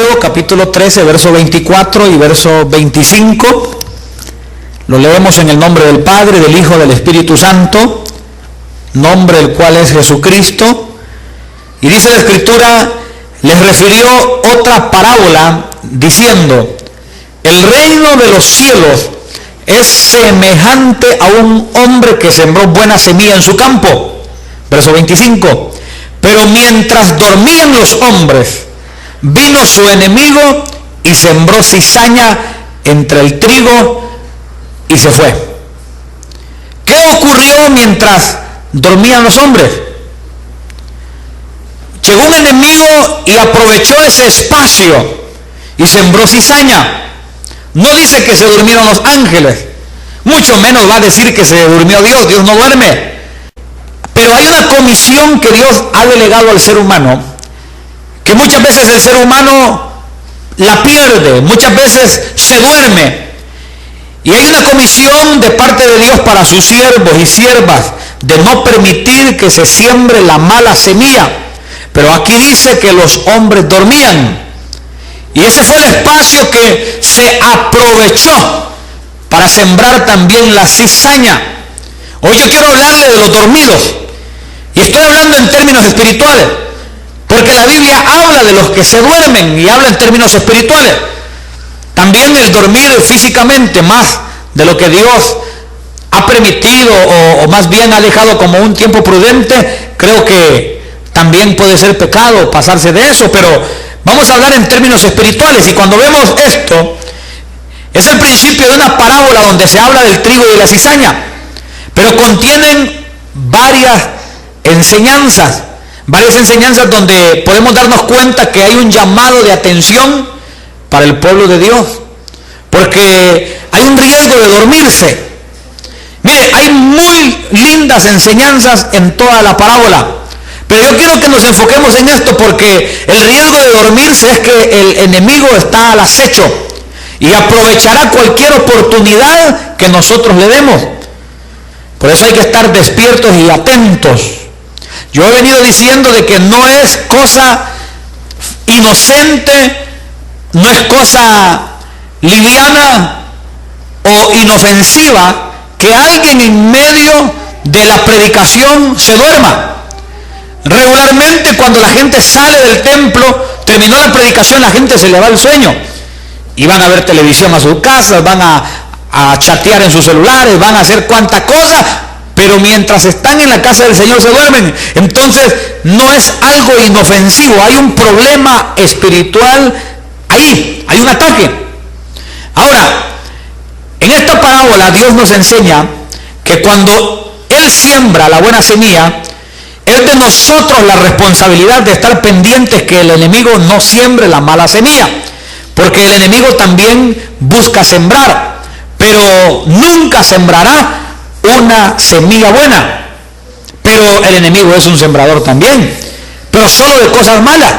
Mateo capítulo 13, verso 24 y verso 25. Lo leemos en el nombre del Padre, del Hijo, del Espíritu Santo, nombre el cual es Jesucristo. Y dice la Escritura, les refirió otra parábola diciendo: el reino de los cielos es semejante a un hombre que sembró buena semilla en su campo. Verso 25. Pero mientras dormían los hombres, vino su enemigo y sembró cizaña entre el trigo y se fue. ¿Qué ocurrió mientras dormían los hombres? Llegó un enemigo y aprovechó ese espacio y sembró cizaña. No dice que se durmieron los ángeles, mucho menos va a decir que se durmió Dios. Dios no duerme. Pero hay una comisión que Dios ha delegado al ser humano, que muchas veces el ser humano la pierde, muchas veces se duerme. Y hay una comisión de parte de Dios para sus siervos y siervas de no permitir que se siembre la mala semilla. Pero aquí dice que los hombres dormían. Y ese fue el espacio que se aprovechó para sembrar también la cizaña. Hoy yo quiero hablarle de los dormidos. Y estoy hablando en términos espirituales, porque la Biblia habla de los que se duermen y habla en términos espirituales. También el dormir físicamente, más de lo que Dios ha permitido o más bien ha dejado como un tiempo prudente, creo que también puede ser pecado pasarse de eso, pero vamos a hablar en términos espirituales. Y cuando vemos esto, es el principio de una parábola donde se habla del trigo y de la cizaña, pero contienen varias enseñanzas donde podemos darnos cuenta que hay un llamado de atención para el pueblo de Dios, porque hay un riesgo de dormirse. Mire, hay muy lindas enseñanzas en toda la parábola, pero yo quiero que nos enfoquemos en esto, porque el riesgo de dormirse es que el enemigo está al acecho y aprovechará cualquier oportunidad que nosotros le demos. Por eso hay que estar despiertos y atentos. Yo he venido diciendo de que no es cosa inocente, no es cosa liviana o inofensiva que alguien en medio de la predicación se duerma. Regularmente cuando la gente sale del templo, terminó la predicación, la gente se le va el sueño y van a ver televisión a sus casas, van a chatear en sus celulares, van a hacer cuanta cosa, pero mientras están en la casa del Señor se duermen. Entonces no es algo inofensivo, hay un problema espiritual ahí, hay un ataque. Ahora, en esta parábola Dios nos enseña que cuando Él siembra la buena semilla, es de nosotros la responsabilidad de estar pendientes que el enemigo no siembre la mala semilla, porque el enemigo también busca sembrar, pero nunca sembrará una semilla buena. Pero el enemigo es un sembrador también, pero solo de cosas malas.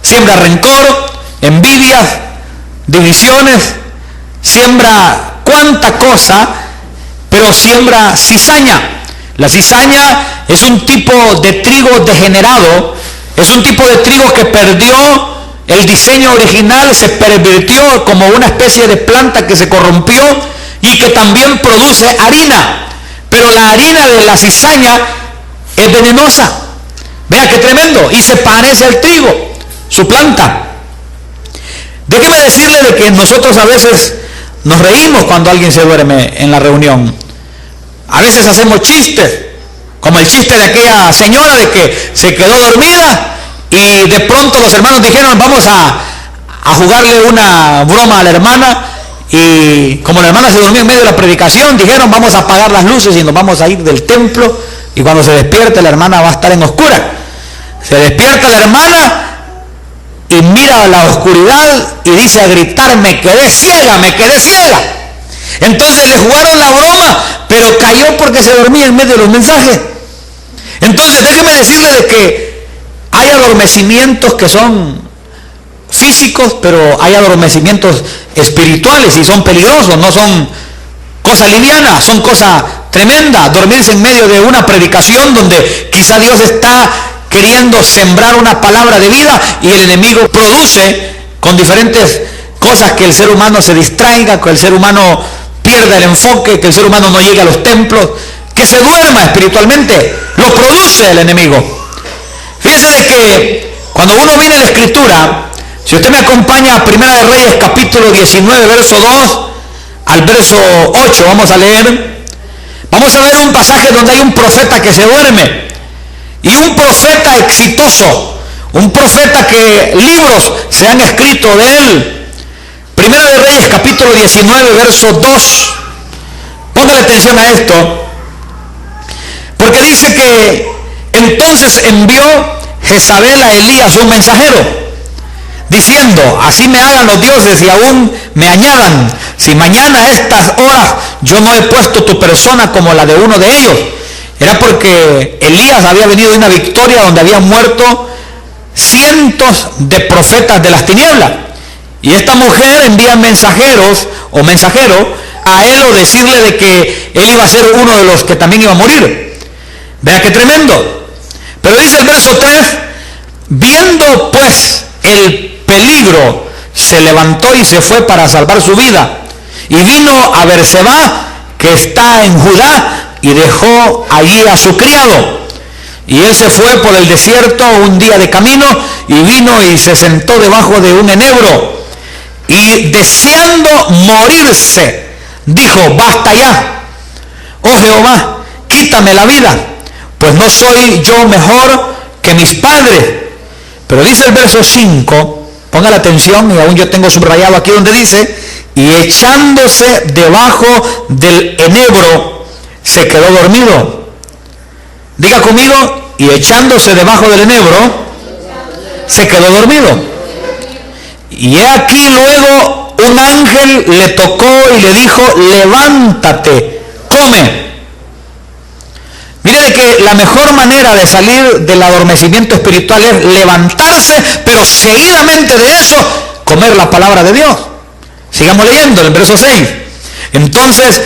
Siembra rencor, envidias, divisiones, siembra cuanta cosa, pero siembra cizaña. La cizaña es un tipo de trigo degenerado, es un tipo de trigo que perdió el diseño original, se pervirtió como una especie de planta que se corrompió y que también produce harina. Pero la harina de la cizaña es venenosa. Vea qué tremendo. Y se parece al trigo, su planta. Déjeme decirle de que nosotros a veces nos reímos cuando alguien se duerme en la reunión. A veces hacemos chistes, como el chiste de aquella señora de que se quedó dormida y de pronto los hermanos dijeron: vamos a jugarle una broma a la hermana. Y como la hermana se durmió en medio de la predicación, dijeron: vamos a apagar las luces y nos vamos a ir del templo, y cuando se despierte la hermana va a estar en oscura. Se despierta la hermana y mira a la oscuridad y dice a gritar: me quedé ciega, me quedé ciega. Entonces le jugaron la broma, pero cayó porque se dormía en medio de los mensajes. Entonces déjeme decirle de que hay adormecimientos que son físicos, pero hay adormecimientos espirituales y son peligrosos, no son cosa liviana, son cosa tremenda. Dormirse en medio de una predicación donde quizá Dios está queriendo sembrar una palabra de vida y el enemigo produce con diferentes cosas, que el ser humano se distraiga, que el ser humano pierda el enfoque, que el ser humano no llegue a los templos, que se duerma espiritualmente. Lo produce el enemigo. Fíjese de que cuando uno mira la escritura, si usted me acompaña a Primera de Reyes capítulo 19, verso 2 al verso 8, vamos a leer. Vamos a ver un pasaje donde hay un profeta que se duerme, y un profeta exitoso, un profeta que libros se han escrito de él. Primera de Reyes capítulo 19, verso 2. Póngale atención a esto, porque dice que entonces envió Jezabel a Elías un mensajero, diciendo: así me hagan los dioses y aún me añadan, si mañana a estas horas yo no he puesto tu persona como la de uno de ellos. Era porque Elías había venido de una victoria donde habían muerto cientos de profetas de las tinieblas, y esta mujer envía mensajeros o mensajero a él, o decirle de que él iba a ser uno de los que también iba a morir. Vea qué tremendo. Pero dice el verso 3: viendo pues el peligro, se levantó y se fue para salvar su vida, y vino a Berseba, que está en Judá, y dejó allí a su criado. Y él se fue por el desierto un día de camino, y vino y se sentó debajo de un enebro, y deseando morirse, dijo: basta ya, oh Jehová, quítame la vida, pues no soy yo mejor que mis padres. Pero dice el verso 5, ponga la atención, y aún yo tengo subrayado aquí donde dice: y echándose debajo del enebro, se quedó dormido. Diga conmigo: y echándose debajo del enebro, se quedó dormido. Y he aquí luego un ángel le tocó y le dijo: levántate, come. Mire de que la mejor manera de salir del adormecimiento espiritual es levantarse, pero seguidamente de eso, comer la palabra de Dios. Sigamos leyendo el verso 6. Entonces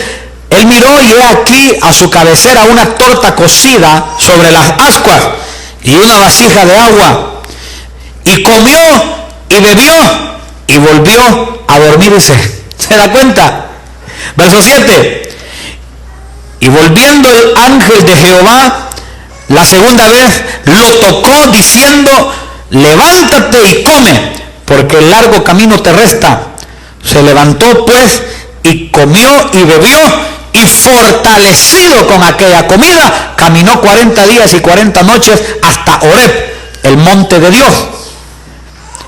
él miró, y he aquí a su cabecera una torta cocida sobre las ascuas y una vasija de agua. Y comió y bebió y volvió a dormirse. ¿Se da cuenta? Verso 7. Y volviendo el ángel de Jehová la segunda vez, lo tocó diciendo: levántate y come, porque el largo camino te resta. Se levantó pues y comió y bebió, y fortalecido con aquella comida, caminó 40 días y 40 noches hasta Horeb, el monte de Dios.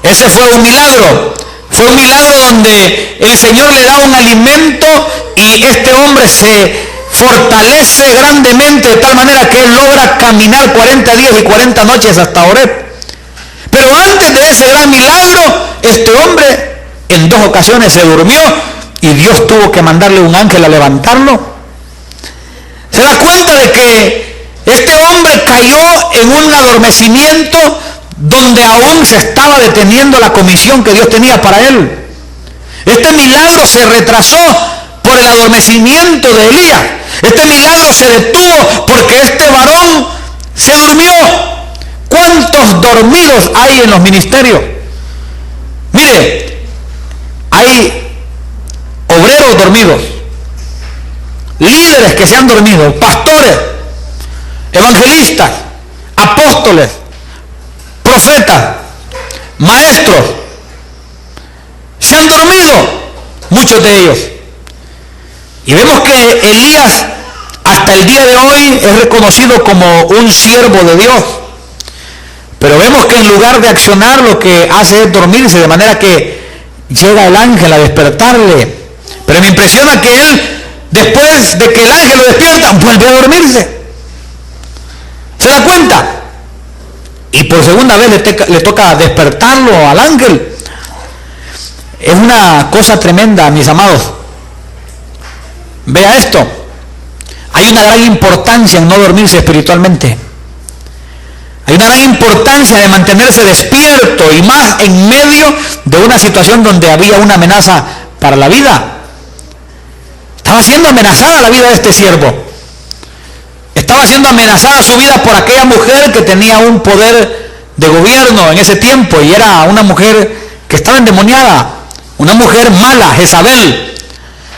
Ese fue un milagro. Fue un milagro donde el Señor le da un alimento, y este hombre se fortalece grandemente de tal manera que él logra caminar 40 días y 40 noches hasta Horeb. Pero antes de ese gran milagro, este hombre en 2 ocasiones se durmió, y Dios tuvo que mandarle un ángel a levantarlo. Se da cuenta de que este hombre cayó en un adormecimiento donde aún se estaba deteniendo la comisión que Dios tenía para él. Este milagro se retrasó por el adormecimiento de Elías. Este milagro se detuvo porque este varón se durmió. ¿Cuántos dormidos hay en los ministerios? Mire, hay obreros dormidos, líderes que se han dormido, pastores, evangelistas, apóstoles, profetas, maestros, se han dormido, muchos de ellos. Y vemos que Elías hasta el día de hoy es reconocido como un siervo de Dios. Pero vemos que en lugar de accionar, lo que hace es dormirse, de manera que llega el ángel a despertarle. Pero me impresiona que él, después de que el ángel lo despierta, vuelve a dormirse. ¿Se da cuenta? Y por segunda vez le toca despertarlo al ángel. Es una cosa tremenda, mis amados. Vea esto. Hay una gran importancia en no dormirse espiritualmente. Hay una gran importancia de mantenerse despierto, y más en medio de una situación donde había una amenaza para la vida. Estaba siendo amenazada la vida de este siervo. Estaba siendo amenazada su vida por aquella mujer que tenía un poder de gobierno en ese tiempo, y era una mujer que estaba endemoniada, una mujer mala, Jezabel,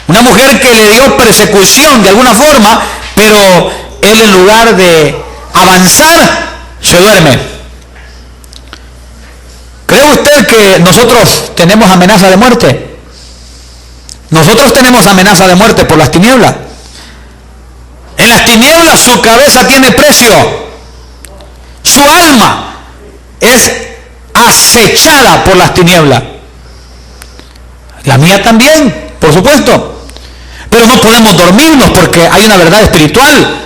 una mujer que le dio persecución de alguna forma, pero él en lugar de avanzar, se duerme. ¿Cree usted que nosotros tenemos amenaza de muerte? Nosotros tenemos amenaza de muerte por las tinieblas. En las tinieblas su cabeza tiene precio. Su alma es acechada por las tinieblas. La mía también, por supuesto. Pero no podemos dormirnos porque hay una verdad espiritual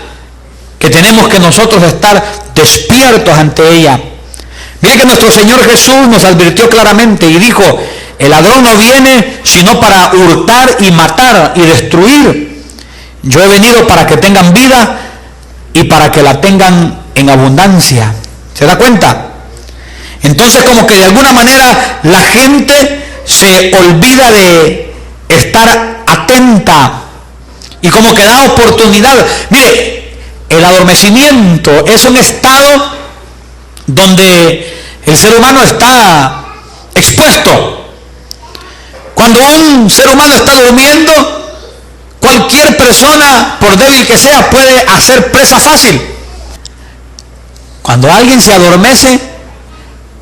que tenemos que nosotros estar despiertos ante ella. Mire que nuestro Señor Jesús nos advirtió claramente y dijo: el ladrón no viene sino para hurtar y matar y destruir. Yo he venido para que tengan vida y para que la tengan en abundancia. ¿Se da cuenta? Entonces, como que de alguna manera la gente se olvida de estar atenta y como que da oportunidad. Mire, el adormecimiento es un estado donde el ser humano está expuesto. Cuando un ser humano está durmiendo, cualquier persona, por débil que sea, puede hacer presa fácil. Cuando alguien se adormece,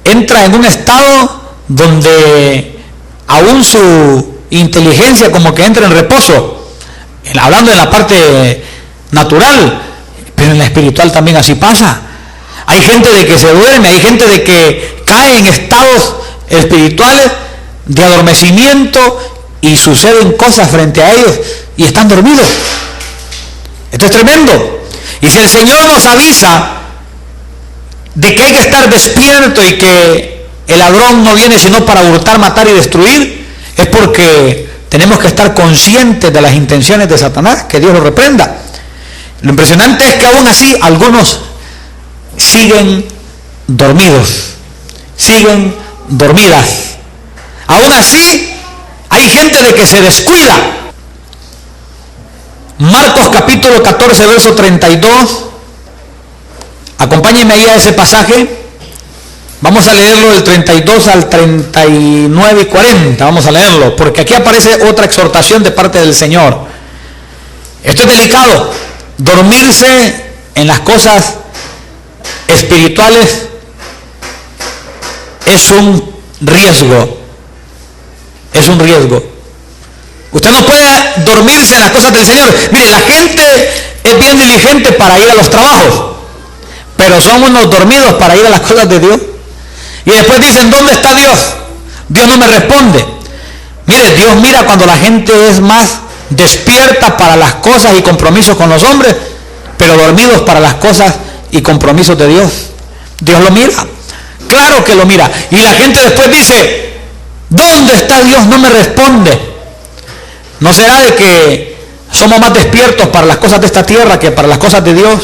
entra en un estado donde aún su inteligencia como que entra en reposo, hablando de la parte natural, pero en la espiritual también así pasa. Hay gente de que se duerme, hay gente de que cae en estados espirituales de adormecimiento y suceden cosas frente a ellos y están dormidos. Esto es tremendo. Y si el Señor nos avisa de que hay que estar despierto y que el ladrón no viene sino para hurtar, matar y destruir, es porque tenemos que estar conscientes de las intenciones de Satanás, que Dios lo reprenda. Lo impresionante es que aún así algunos siguen dormidos, siguen dormidas. Aún así hay gente de que se descuida. Marcos capítulo 14 verso 32. Acompáñenme ahí a ese pasaje. Vamos a leerlo del 32 al 39 y 40. Vamos a leerlo, porque aquí aparece otra exhortación de parte del Señor. Esto es delicado. Dormirse en las cosas espirituales es un riesgo. Es un riesgo. Usted no puede dormirse en las cosas del Señor. Mire, la gente es bien diligente para ir a los trabajos, pero son unos dormidos para ir a las cosas de Dios. Y después dicen: ¿dónde está Dios? Dios no me responde. Mire, Dios mira cuando la gente es más despierta para las cosas y compromisos con los hombres, pero dormidos para las cosas y compromisos de Dios. Dios lo mira. Claro que lo mira. Y la gente después dice: ¿dónde está Dios? No me responde. ¿No será de que somos más despiertos para las cosas de esta tierra que para las cosas de Dios?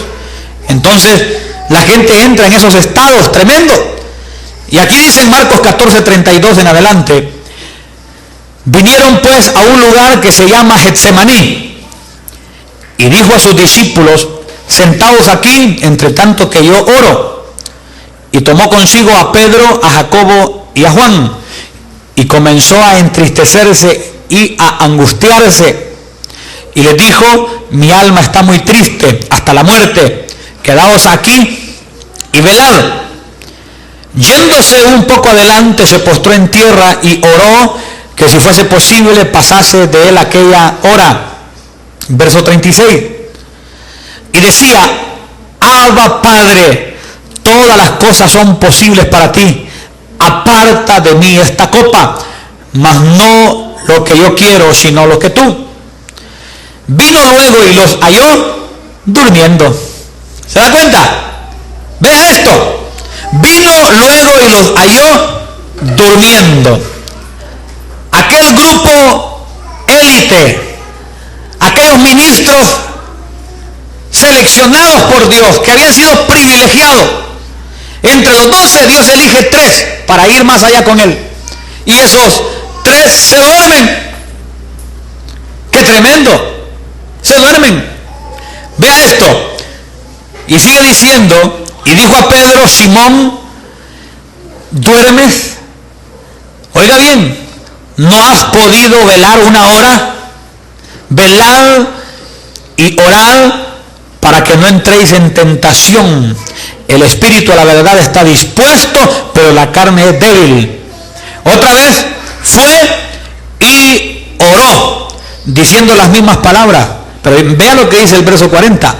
Entonces la gente entra en esos estados tremendos. Y aquí dice en Marcos 14:32 en adelante: vinieron pues a un lugar que se llama Getsemaní, y dijo a sus discípulos: sentaos aquí, entre tanto que yo oro. Y tomó consigo a Pedro, a Jacobo y a Juan, y comenzó a entristecerse y a angustiarse. Y les dijo: mi alma está muy triste hasta la muerte, quedaos aquí y velad. Yéndose un poco adelante, se postró en tierra y oró que si fuese posible pasase de él aquella hora. Verso 36. Y decía: Abba, Padre, todas las cosas son posibles para ti. Aparta de mí esta copa, mas no lo que yo quiero, sino lo que tú. Vino luego y los halló durmiendo. ¿Se da cuenta? Vea esto. Vino luego y los halló durmiendo. Aquel grupo élite, aquellos ministros seleccionados por Dios, que habían sido privilegiados. Entre los 12, Dios elige 3 para ir más allá con él. Y esos 3 se duermen. ¡Qué tremendo! Se duermen. Vea esto. Y sigue diciendo: y dijo a Pedro: Simón, ¿duermes? Oiga bien, ¿no has podido velar una hora? Velad y orad para que no entréis en tentación. El espíritu a la verdad está dispuesto, pero la carne es débil. Otra vez fue y oró, diciendo las mismas palabras. Pero vea lo que dice el verso 40.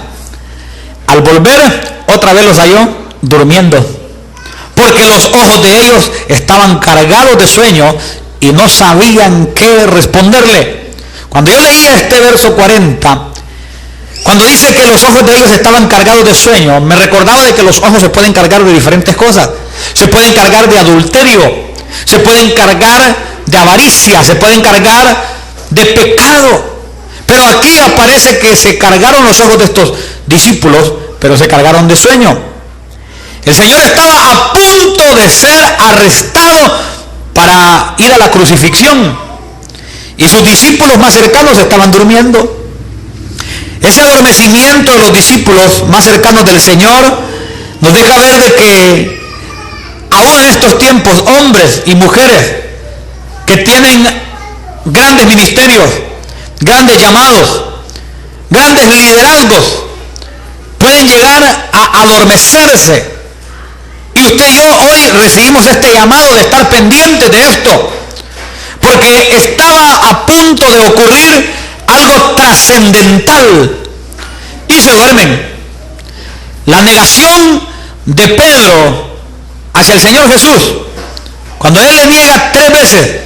Al volver, otra vez los halló durmiendo, porque los ojos de ellos estaban cargados de sueño y no sabían qué responderle. Cuando yo leía este verso 40, cuando dice que los ojos de ellos estaban cargados de sueño, me recordaba de que los ojos se pueden cargar de diferentes cosas. Se pueden cargar de adulterio, se pueden cargar de avaricia, se pueden cargar de pecado. Pero aquí aparece que se cargaron los ojos de estos discípulos, pero se cargaron de sueño. El Señor estaba a punto de ser arrestado para ir a la crucifixión, y sus discípulos más cercanos estaban durmiendo. Ese adormecimiento de los discípulos más cercanos del Señor nos deja ver de que aún en estos tiempos, hombres y mujeres que tienen grandes ministerios, grandes llamados, grandes liderazgos, pueden llegar a adormecerse. Y usted y yo hoy recibimos este llamado de estar pendientes de esto, porque estaba a punto de ocurrir algo trascendental y se duermen. La negación de Pedro hacia el Señor Jesús, cuando él le niega 3 veces,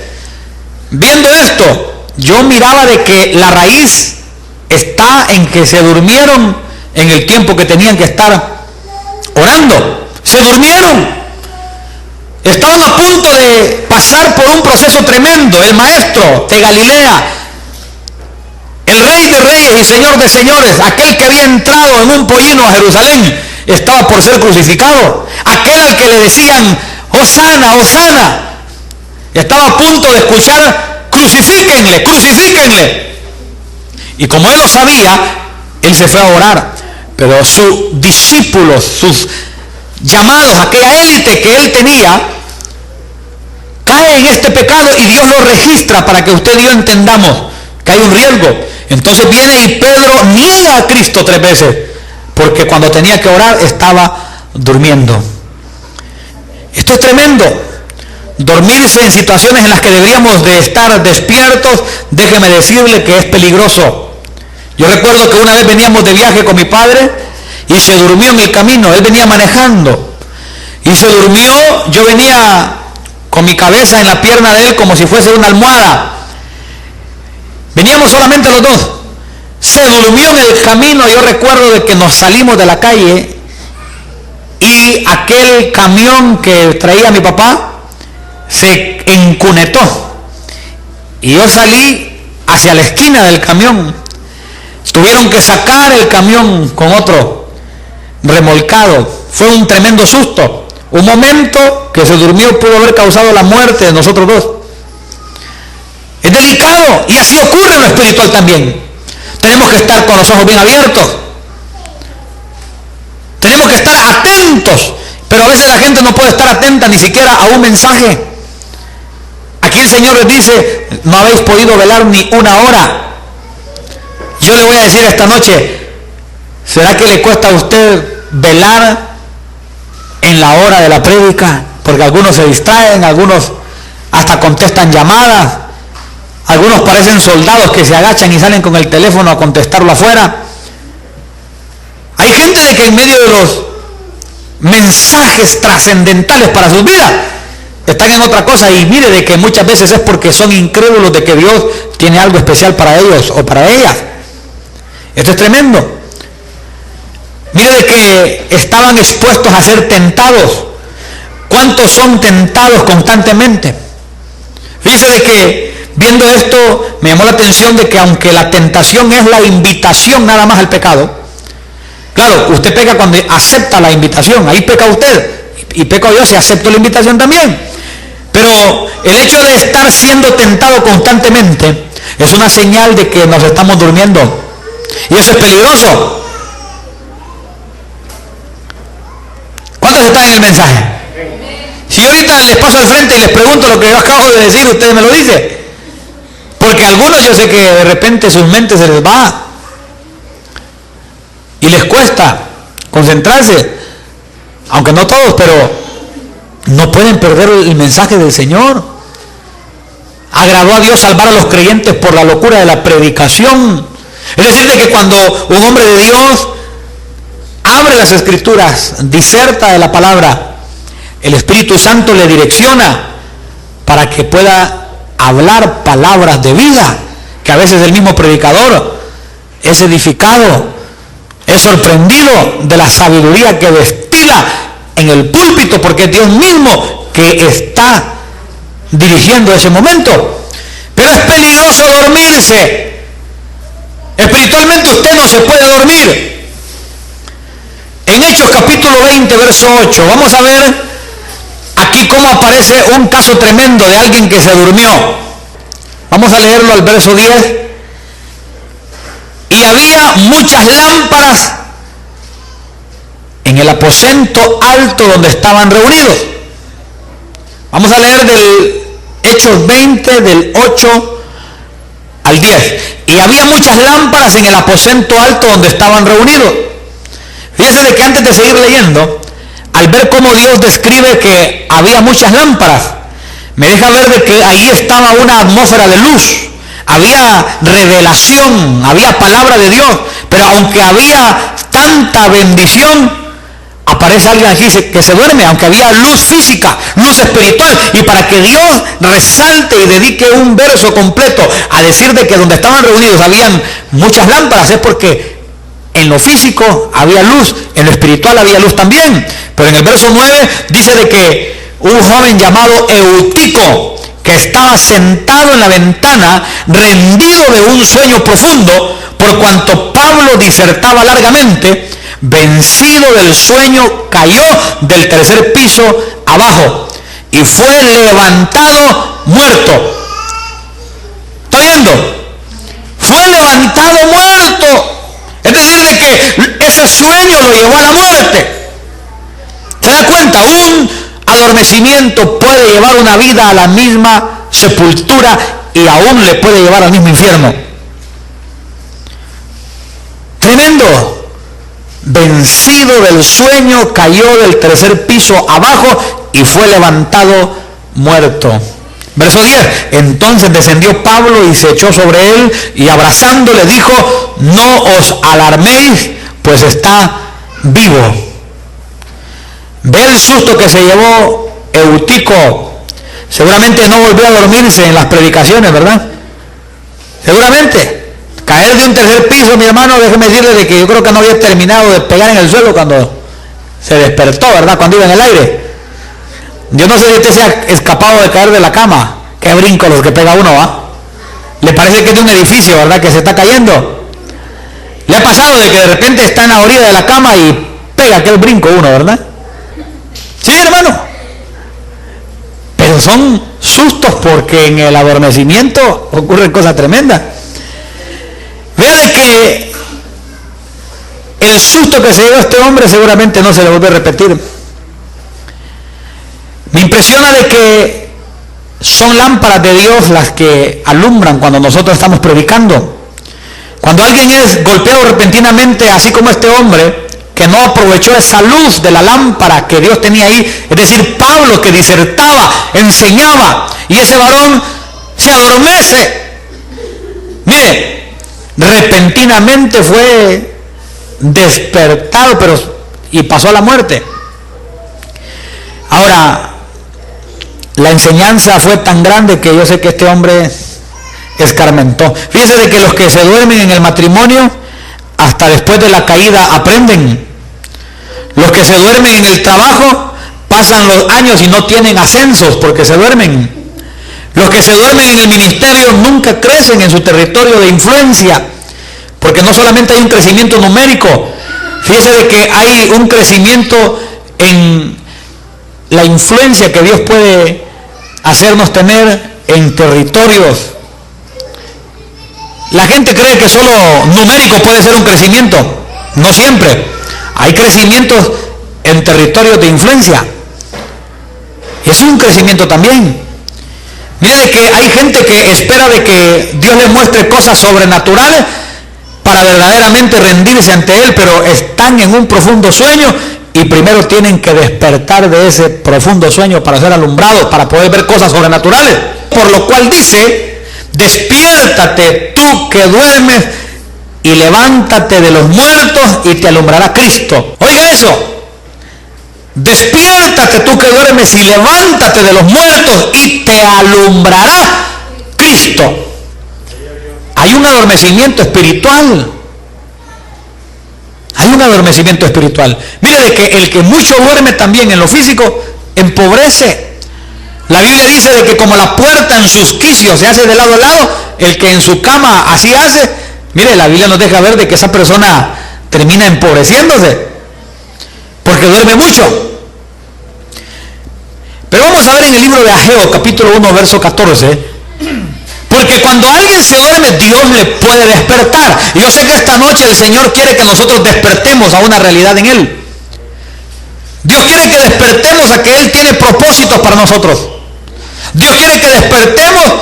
viendo esto, yo miraba de que la raíz está en que se durmieron en el tiempo que tenían que estar orando. Se durmieron. Estaban a punto de pasar por un proceso tremendo. El maestro de Galilea, el rey de reyes y señor de señores, aquel que había entrado en un pollino a Jerusalén, estaba por ser crucificado. Aquel al que le decían, Hosana, Hosana, estaba a punto de escuchar, crucifíquenle, crucifíquenle. Y como él lo sabía, él se fue a orar. Pero sus discípulos, sus llamados, aquella élite que él tenía, cae en este pecado y Dios lo registra para que usted y yo entendamos que hay un riesgo. Entonces viene y Pedro niega a Cristo 3 veces, porque cuando tenía que orar estaba durmiendo. Esto es tremendo. Dormirse en situaciones en las que deberíamos de estar despiertos, déjeme decirle que es peligroso. Yo recuerdo que una vez veníamos de viaje con mi padre y se durmió en el camino. Él venía manejando y se durmió. Yo venía con mi cabeza en la pierna de él como si fuese una almohada. Veníamos solamente los dos. Se durmió en el camino. Yo recuerdo de que nos salimos de la calle y aquel camión que traía a mi papá se encunetó y yo salí hacia la esquina del camión. Tuvieron que sacar el camión con otro remolcado. Fue un tremendo susto. Un momento que se durmió pudo haber causado la muerte de nosotros dos. Es delicado, y así ocurre en lo espiritual también. Tenemos que estar con los ojos bien abiertos. Tenemos que estar atentos. Pero a veces la gente no puede estar atenta ni siquiera a un mensaje. Aquí el Señor les dice, no habéis podido velar ni una hora. Yo le voy a decir esta noche, ¿será que le cuesta a usted velar en la hora de la prédica? Porque algunos se distraen, algunos hasta contestan llamadas, algunos parecen soldados que se agachan y salen con el teléfono a contestarlo afuera. Hay gente de que en medio de los mensajes trascendentales para sus vidas están en otra cosa, y mire de que muchas veces es porque son incrédulos de que Dios tiene algo especial para ellos o para ellas. Esto es tremendo. Mire de que estaban expuestos a ser tentados. ¿Cuántos son tentados constantemente? Fíjese de que viendo esto me llamó la atención de que aunque la tentación es la invitación nada más al pecado, claro, usted peca cuando acepta la invitación, ahí peca usted y peco yo si acepto la invitación también. Pero el hecho de estar siendo tentado constantemente es una señal de que nos estamos durmiendo. Y eso es peligroso. ¿Cuántos están en el mensaje? Si Yo ahorita les paso al frente y les pregunto lo que yo acabo de decir, ustedes me lo dicen. Porque a algunos yo sé que de repente sus mentes se les va y les cuesta concentrarse, aunque no todos, pero no pueden perder el mensaje del Señor. Agradó a Dios salvar a los creyentes por la locura de la predicación. Es decir, de que cuando un hombre de Dios abre las Escrituras, diserta de la palabra, el Espíritu Santo le direcciona para que pueda hablar palabras de vida, que a veces el mismo predicador es edificado, es sorprendido de la sabiduría que destila en el púlpito, porque es Dios mismo que está dirigiendo ese momento. Pero es peligroso dormirse. Espiritualmente usted no se puede dormir. En Hechos capítulo 20, verso 8, vamos a ver aquí cómo aparece un caso tremendo de alguien que se durmió. Vamos a leerlo al verso 10. Y había muchas lámparas en el aposento alto donde estaban reunidos. Vamos a leer del Hechos 20, del 8 al 10. Y había muchas lámparas en el aposento alto donde estaban reunidos. Fíjense de que antes de seguir leyendo, al ver cómo Dios describe que había muchas lámparas, me deja ver de que ahí estaba una atmósfera de luz, había revelación, había palabra de Dios, pero aunque había tanta bendición, aparece alguien aquí que se duerme, aunque había luz física, luz espiritual, y para que Dios resalte y dedique un verso completo a decir de que donde estaban reunidos habían muchas lámparas, es porque en lo físico había luz, en lo espiritual había luz también. Pero en el verso 9 dice de que un joven llamado Eutico, que estaba sentado en la ventana, rendido de un sueño profundo, por cuanto Pablo disertaba largamente, vencido del sueño, cayó del tercer piso abajo y fue levantado muerto. ¿Está viendo? Fue levantado muerto. Es decir, de que ese sueño lo llevó a la muerte. ¿Se da cuenta? Un adormecimiento puede llevar una vida a la misma sepultura y aún le puede llevar al mismo infierno. Tremendo. Vencido del sueño, cayó del tercer piso abajo y fue levantado muerto. Verso 10. Entonces descendió Pablo y se echó sobre él y abrazándole dijo: no os alarméis, pues está vivo. Ve el susto que se llevó Eutico. Seguramente no volvió a dormirse en las predicaciones, ¿verdad? Seguramente. Caer de un tercer piso, mi hermano, déjeme decirle de que yo creo que no había terminado de pegar en el suelo cuando se despertó, ¿verdad? Cuando iba en el aire. Yo no sé si usted se ha escapado de caer de la cama. Qué brinco los que pega uno, ¿va? Le parece que es de un edificio, ¿verdad? Que se está cayendo. Le ha pasado de que de repente está en la orilla de la cama y pega aquel brinco uno, ¿verdad? Sí, hermano. Pero son sustos porque en el adormecimiento ocurren cosas tremendas. Vea de que el susto que se llevó este hombre seguramente no se le vuelve a repetir. Me impresiona de que son lámparas de Dios las que alumbran cuando nosotros estamos predicando. Cuando alguien es golpeado repentinamente, así como este hombre, que no aprovechó esa luz de la lámpara que Dios tenía ahí, es decir, Pablo, que disertaba, enseñaba, y ese varón se adormece. Mire, repentinamente fue despertado, y pasó a la muerte. Ahora, la enseñanza fue tan grande que yo sé que este hombre escarmentó. Fíjese de que los que se duermen en el matrimonio, hasta después de la caída aprenden. Los que se duermen en el trabajo, pasan los años y no tienen ascensos porque se duermen. Los que se duermen en el ministerio nunca crecen en su territorio de influencia, porque no solamente hay un crecimiento numérico, fíjese de que hay un crecimiento en la influencia que Dios puede hacernos tener en territorios. La gente cree que solo numérico puede ser un crecimiento. No siempre. Hay crecimientos en territorios de influencia. Y eso es un crecimiento también. Mire de que hay gente que espera de que Dios les muestre cosas sobrenaturales para verdaderamente rendirse ante Él, pero están en un profundo sueño y primero tienen que despertar de ese profundo sueño para ser alumbrados, para poder ver cosas sobrenaturales. Por lo cual dice, despiértate tú que duermes y levántate de los muertos y te alumbrará Cristo. Oiga eso. Despiértate tú que duermes y levántate de los muertos y te alumbrará Cristo. Hay un adormecimiento espiritual. Hay un adormecimiento espiritual. Mire de que el que mucho duerme también en lo físico empobrece. La Biblia dice de que como la puerta en sus quicios se hace de lado a lado, el que en su cama así hace, mire, la Biblia nos deja ver de que esa persona termina empobreciéndose porque duerme mucho. Pero vamos a ver en el libro de Ageo, capítulo 1, verso 14, porque cuando alguien se duerme, Dios le puede despertar. Y yo sé que esta noche el Señor quiere que nosotros despertemos a una realidad en Él. Dios quiere que despertemos a que Él tiene propósitos para nosotros. Dios quiere que despertemos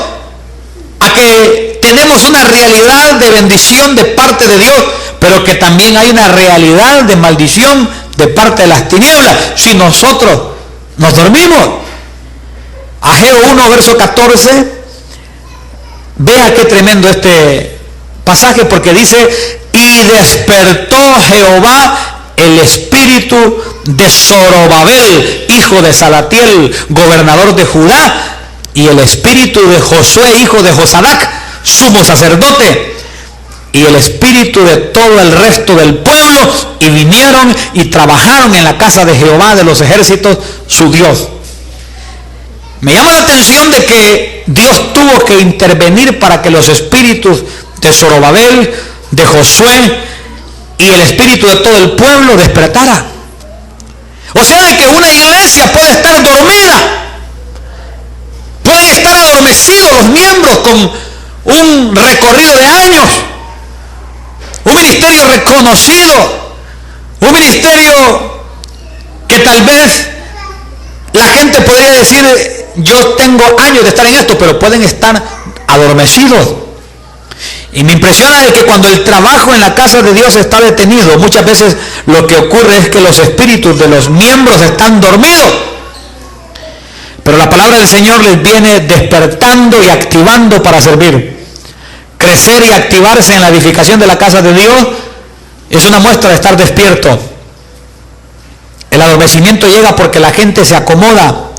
a que tenemos una realidad de bendición de parte de Dios, pero que también hay una realidad de maldición de parte de las tinieblas si nosotros nos dormimos. Ageo 1, verso 14. Vea qué tremendo este pasaje, porque dice, y despertó Jehová el espíritu de Zorobabel, hijo de Salatiel, gobernador de Judá, y el espíritu de Josué, hijo de Josadac, sumo sacerdote, y el espíritu de todo el resto del pueblo, y vinieron y trabajaron en la casa de Jehová de los ejércitos, su Dios. Me llama la atención de que Dios tuvo que intervenir para que los espíritus de Zorobabel, de Josué y el espíritu de todo el pueblo despertara. O sea, de que una iglesia puede estar dormida, pueden estar adormecidos los miembros con un recorrido de años, un ministerio reconocido, un ministerio que tal vez la gente podría decir, yo tengo años de estar en esto, pero pueden estar adormecidos. Y me impresiona de que cuando el trabajo en la casa de Dios está detenido, muchas veces lo que ocurre es que los espíritus de los miembros están dormidos. Pero la palabra del Señor les viene despertando y activando para servir. Crecer y activarse en la edificación de la casa de Dios es una muestra de estar despierto. El adormecimiento llega porque la gente se acomoda.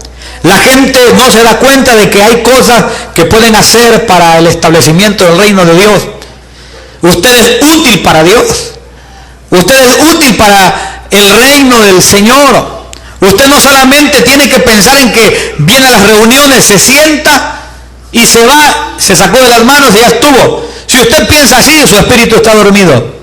La gente no se da cuenta de que hay cosas que pueden hacer para el establecimiento del reino de Dios. Usted es útil para Dios. Usted es útil para el reino del Señor. Usted no solamente tiene que pensar en que viene a las reuniones, se sienta y se va, se sacó de las manos y ya estuvo. Si usted piensa así, su espíritu está dormido.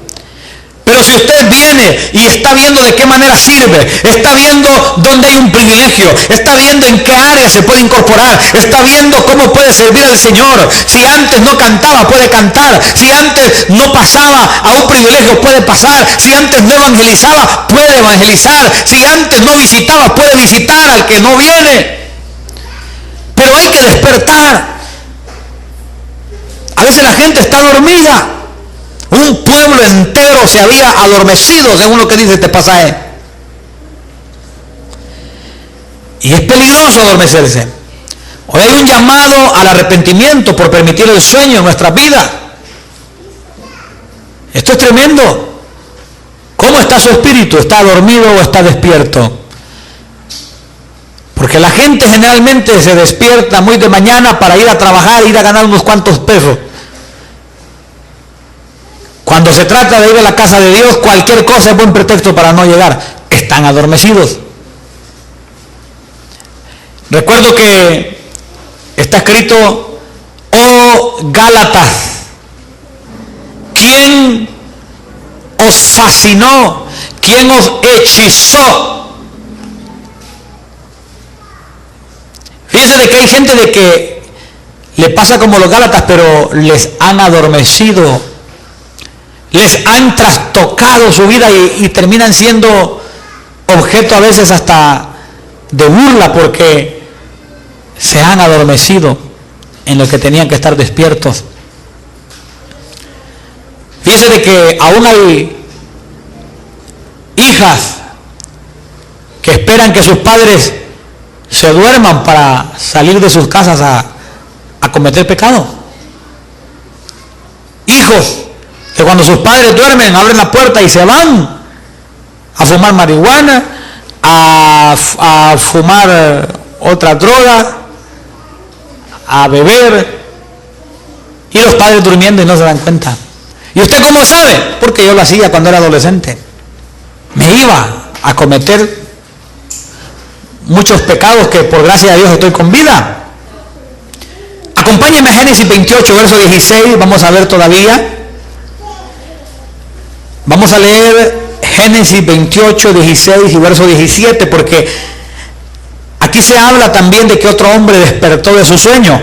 Pero si usted viene y está viendo de qué manera sirve, está viendo dónde hay un privilegio, está viendo en qué área se puede incorporar, está viendo cómo puede servir al Señor. Si antes no cantaba, puede cantar. Si antes no pasaba a un privilegio, puede pasar. Si antes no evangelizaba, puede evangelizar. Si antes no visitaba, puede visitar al que no viene. Pero hay que despertar. A veces la gente está dormida. Un pueblo entero se había adormecido, según lo que dice este pasaje. Y es peligroso adormecerse. Hoy hay un llamado al arrepentimiento por permitir el sueño en nuestras vidas. Esto es tremendo. ¿Cómo está su espíritu? ¿Está dormido o está despierto? Porque la gente generalmente se despierta muy de mañana para ir a trabajar, ir a ganar unos cuantos pesos. Cuando se trata de ir a la casa de Dios, cualquier cosa es buen pretexto para no llegar. Están adormecidos. Recuerdo que está escrito, oh Gálatas, ¿quién os fascinó? ¿Quién os hechizó? Fíjense de que hay gente de que le pasa como los Gálatas, pero les han adormecido. Les han trastocado su vida y terminan siendo objeto a veces hasta de burla, porque se han adormecido en lo que tenían que estar despiertos. Fíjese de que aún hay hijas que esperan que sus padres se duerman para salir de sus casas a cometer pecado. Hijos que cuando sus padres duermen abren la puerta y se van a fumar marihuana, a fumar otra droga, a beber, y los padres durmiendo y no se dan cuenta. ¿Y usted cómo sabe? Porque yo lo hacía cuando era adolescente. Me iba a cometer muchos pecados que por gracia de Dios estoy con vida. Acompáñenme a Génesis 28, verso 16, vamos a ver todavía. Vamos a leer Génesis 28, 16 y verso 17, porque aquí se habla también de que otro hombre despertó de su sueño.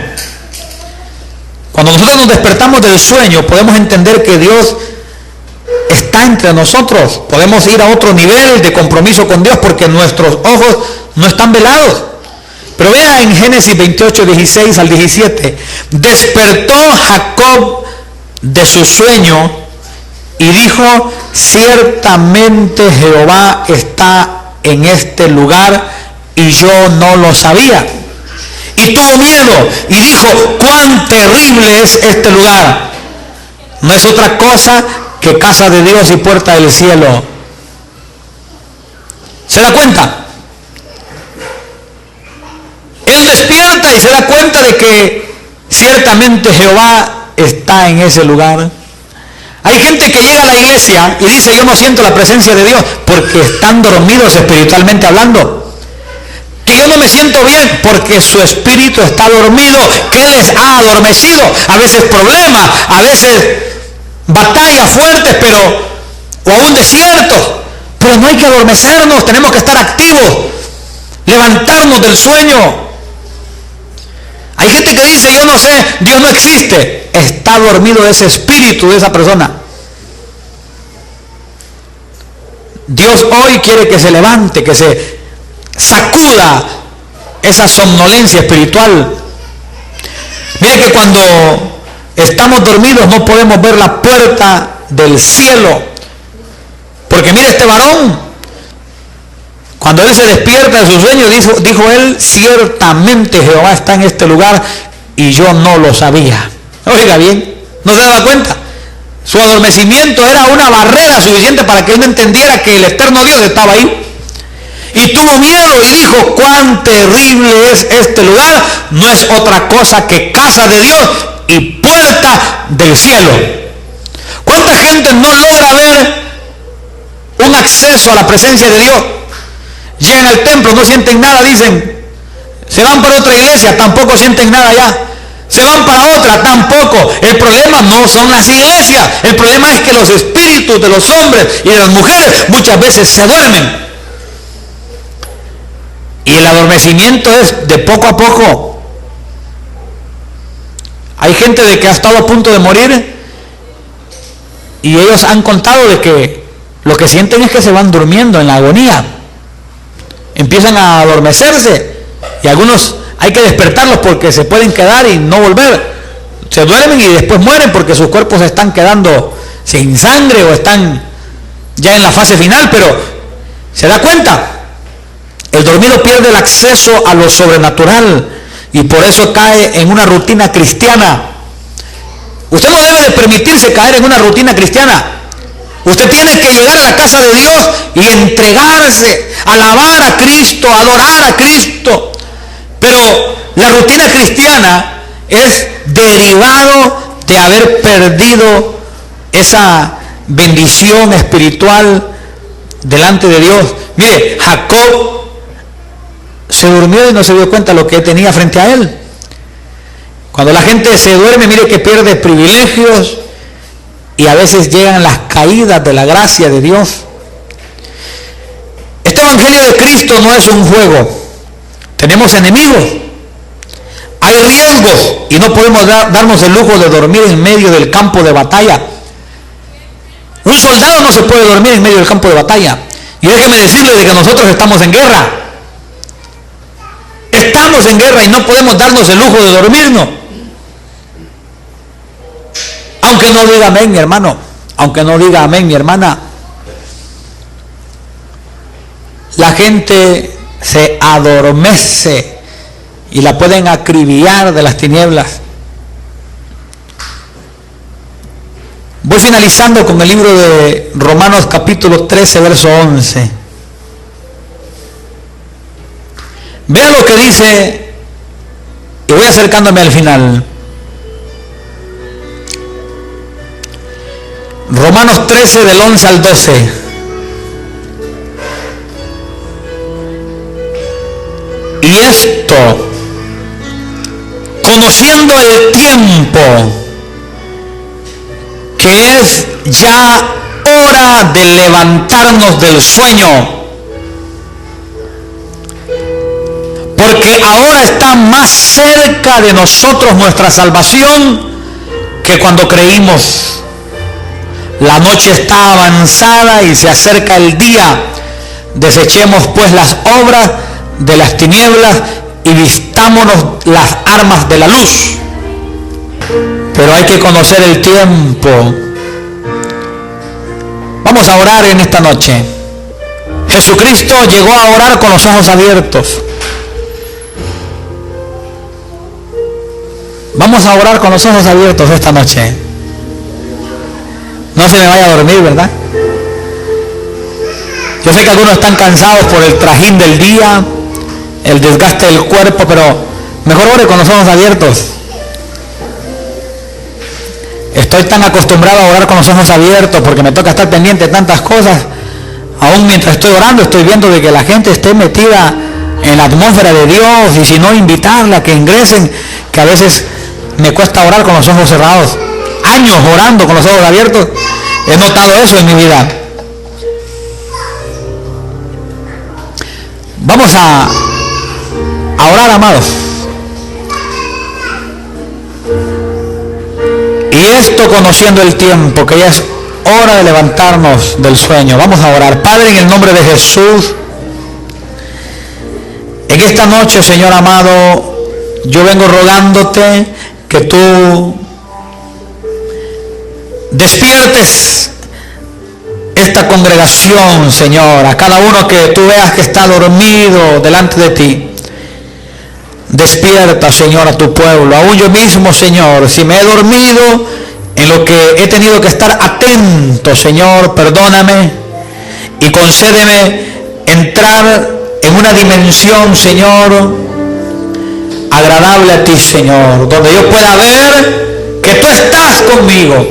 Cuando nosotros nos despertamos del sueño, podemos entender que Dios está entre nosotros. Podemos ir a otro nivel de compromiso con Dios porque nuestros ojos no están velados. Pero vea en Génesis 28, 16 al 17. Despertó Jacob de su sueño y dijo: ciertamente Jehová está en este lugar y yo no lo sabía. Y tuvo miedo y dijo: cuán terrible es este lugar. No es otra cosa que casa de Dios y puerta del cielo. ¿Se da cuenta? Él despierta y se da cuenta de que ciertamente Jehová está en ese lugar. Hay gente que llega a la iglesia y dice: yo no siento la presencia de Dios, porque están dormidos espiritualmente hablando. Que yo no me siento bien porque su espíritu está dormido. ¿Qué les ha adormecido? A veces problemas, a veces batallas fuertes, o aún desiertos. Pero no hay que adormecernos, tenemos que estar activos, levantarnos del sueño. Hay gente que dice: yo no sé, Dios no existe. Está dormido ese espíritu de esa persona. Dios hoy quiere que se levante, que se sacuda esa somnolencia espiritual. Mire que cuando estamos dormidos no podemos ver la puerta del cielo, porque mire este varón, cuando él se despierta de su sueño, dijo él: ciertamente Jehová está en este lugar y yo no lo sabía. Oiga bien, no se daba cuenta. Su adormecimiento era una barrera suficiente para que él no entendiera que el eterno Dios estaba ahí. Y tuvo miedo y dijo: cuán terrible es este lugar. No es otra cosa que casa de Dios y puerta del cielo. ¿Cuánta gente no logra ver un acceso a la presencia de Dios? Llegan al templo, no sienten nada, dicen. Se van para otra iglesia, tampoco sienten nada allá. Se van para otra, tampoco. El problema no son las iglesias. El problema es que los espíritus de los hombres y de las mujeres muchas veces se duermen. Y el adormecimiento es de poco a poco. Hay gente de que ha estado a punto de morir y ellos han contado de que lo que sienten es que se van durmiendo en la agonía. Empiezan a adormecerse y algunos hay que despertarlos porque se pueden quedar y no volver. Se duermen y después mueren porque sus cuerpos están quedando sin sangre o están ya en la fase final. Pero ¿se da cuenta? El dormido pierde el acceso a lo sobrenatural y por eso cae en una rutina cristiana. Usted no debe de permitirse caer en una rutina cristiana. Usted tiene que llegar a la casa de Dios y entregarse, alabar a Cristo, adorar a Cristo. Pero la rutina cristiana es derivado de haber perdido esa bendición espiritual delante de Dios. Mire, Jacob se durmió y no se dio cuenta de lo que tenía frente a él. Cuando la gente se duerme, mire que pierde privilegios y a veces llegan las caídas de la gracia de Dios. Este evangelio de Cristo no es un juego. Tenemos enemigos, hay riesgos y no podemos darnos el lujo de dormir en medio del campo de batalla. Un soldado no se puede dormir en medio del campo de batalla. Y déjeme decirle de que nosotros estamos en guerra. estamos en guerra y no podemos darnos el lujo de dormirnos. Aunque no diga amén, mi hermano, aunque no diga amén, mi hermana, la gente se adormece y la pueden acribillar de las tinieblas. Voy finalizando con el libro de Romanos capítulo 13, verso 11. Vea lo que dice, y voy acercándome al final. Romanos 13, del 11 al 12. Y esto, conociendo el tiempo, que es ya hora de levantarnos del sueño, porque ahora está más cerca de nosotros nuestra salvación que cuando creímos. La noche está avanzada y se acerca el día. Desechemos pues las obras de las tinieblas y vistámonos las armas de la luz. Pero hay que conocer el tiempo. Vamos a orar en esta noche. Jesucristo llegó a orar con los ojos abiertos. Vamos a orar con los ojos abiertos esta noche. No se me vaya a dormir, ¿verdad? Yo sé que algunos están cansados por el trajín del día, el desgaste del cuerpo, pero mejor ore con los ojos abiertos. Estoy tan acostumbrado a orar con los ojos abiertos porque me toca estar pendiente de tantas cosas. Aún mientras estoy orando estoy viendo de que la gente esté metida en la atmósfera de Dios, y si no, invitarla a que ingresen, que a veces me cuesta orar con los ojos cerrados. Años orando con los ojos abiertos, he notado eso en mi vida. Vamos a orar, amados. Y esto conociendo el tiempo, que ya es hora de levantarnos del sueño. Vamos a orar. Padre, en el nombre de Jesús, en esta noche, Señor amado, yo vengo rogándote que tú despiertes esta congregación, Señor, a cada uno que tú veas que está dormido delante de ti. Despierta, Señor, a tu pueblo. Aún yo mismo, Señor, si me he dormido en lo que he tenido que estar atento, Señor, perdóname y concédeme entrar en una dimensión, Señor, agradable a ti, Señor, donde yo pueda ver que tú estás conmigo,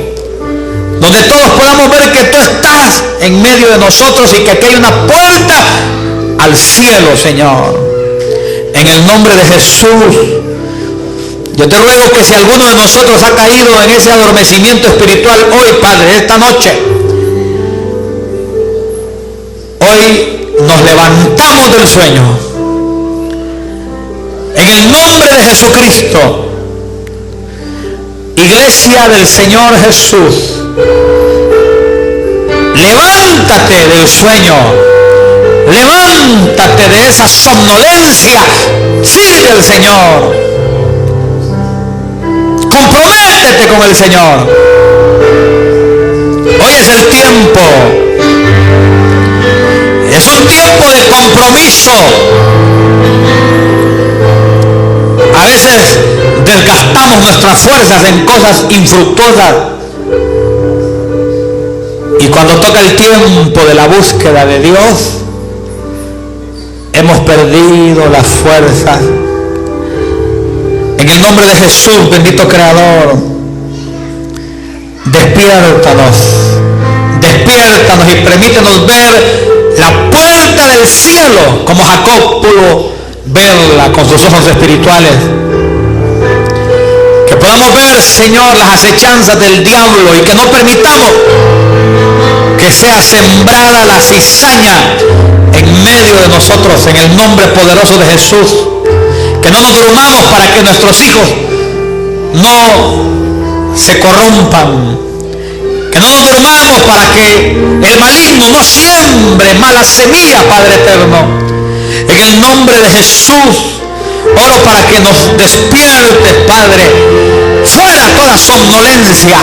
donde todos podamos ver que tú estás en medio de nosotros y que aquí hay una puerta al cielo, Señor. En el nombre de Jesús, yo te ruego que si alguno de nosotros ha caído en ese adormecimiento espiritual hoy, Padre, esta noche, hoy nos levantamos del sueño. En el nombre de Jesucristo, Iglesia del Señor Jesús, levántate del sueño, levántate de esa somnolencia, sirve al Señor, comprométete con el Señor. Hoy es el tiempo, es un tiempo de compromiso. A veces desgastamos nuestras fuerzas en cosas infructuosas, y cuando toca el tiempo de la búsqueda de Dios, hemos perdido las fuerzas. En el nombre de Jesús, bendito Creador, despiértanos, despiértanos y permítenos ver la puerta del cielo como Jacob pudo verla con sus ojos espirituales. Que podamos ver, Señor, las acechanzas del diablo y que no permitamos que sea sembrada la cizaña en medio de nosotros, en el nombre poderoso de Jesús. Que no nos durmamos para que nuestros hijos no se corrompan. Que no nos durmamos para que el maligno no siembre malas semillas, Padre eterno. En el nombre de Jesús, Oro para que nos despiertes, Padre, fuera toda somnolencia.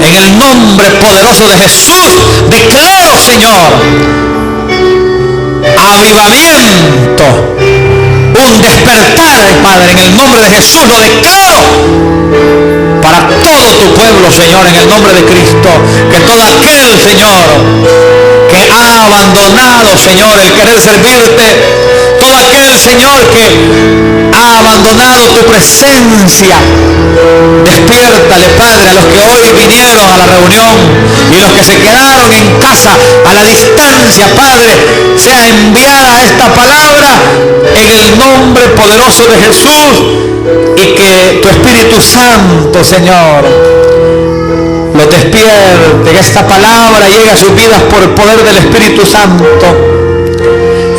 En el nombre poderoso de Jesús, declaro, Señor, avivamiento, un despertar, Padre, en el nombre de Jesús lo declaro para todo tu pueblo, Señor, en el nombre de Cristo. Que todo aquel, Señor, que ha abandonado, Señor, el querer servirte, todo aquel, Señor, que ha abandonado tu presencia, despiértale, Padre, a los que hoy vinieron a la reunión y los que se quedaron en casa a la distancia, Padre, sea enviada esta palabra en el nombre poderoso de Jesús, y que tu Espíritu Santo, Señor, los despierte, que esta palabra llegue a sus vidas por el poder del Espíritu Santo.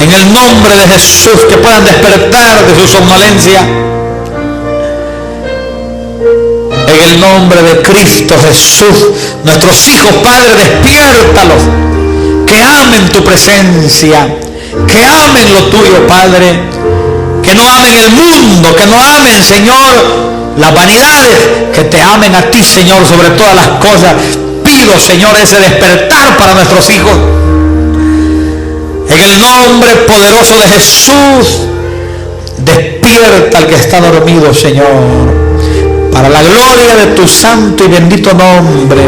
En el nombre de Jesús, que puedan despertar de su somnolencia. En el nombre de Cristo Jesús, nuestros hijos, Padre, despiértalos. Que amen tu presencia, que amen lo tuyo, Padre. Que no amen el mundo, que no amen, Señor, las vanidades, que te amen a ti, Señor, sobre todas las cosas. Pido, Señor, ese despertar para nuestros hijos. En el nombre poderoso de Jesús, despierta al que está dormido, Señor, para la gloria de tu santo y bendito nombre,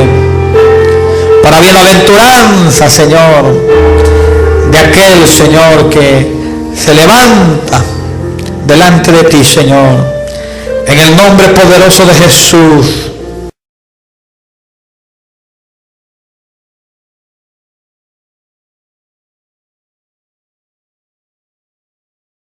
para bienaventuranza, Señor, de aquel, Señor, que se levanta delante de ti, Señor. En el nombre poderoso de Jesús,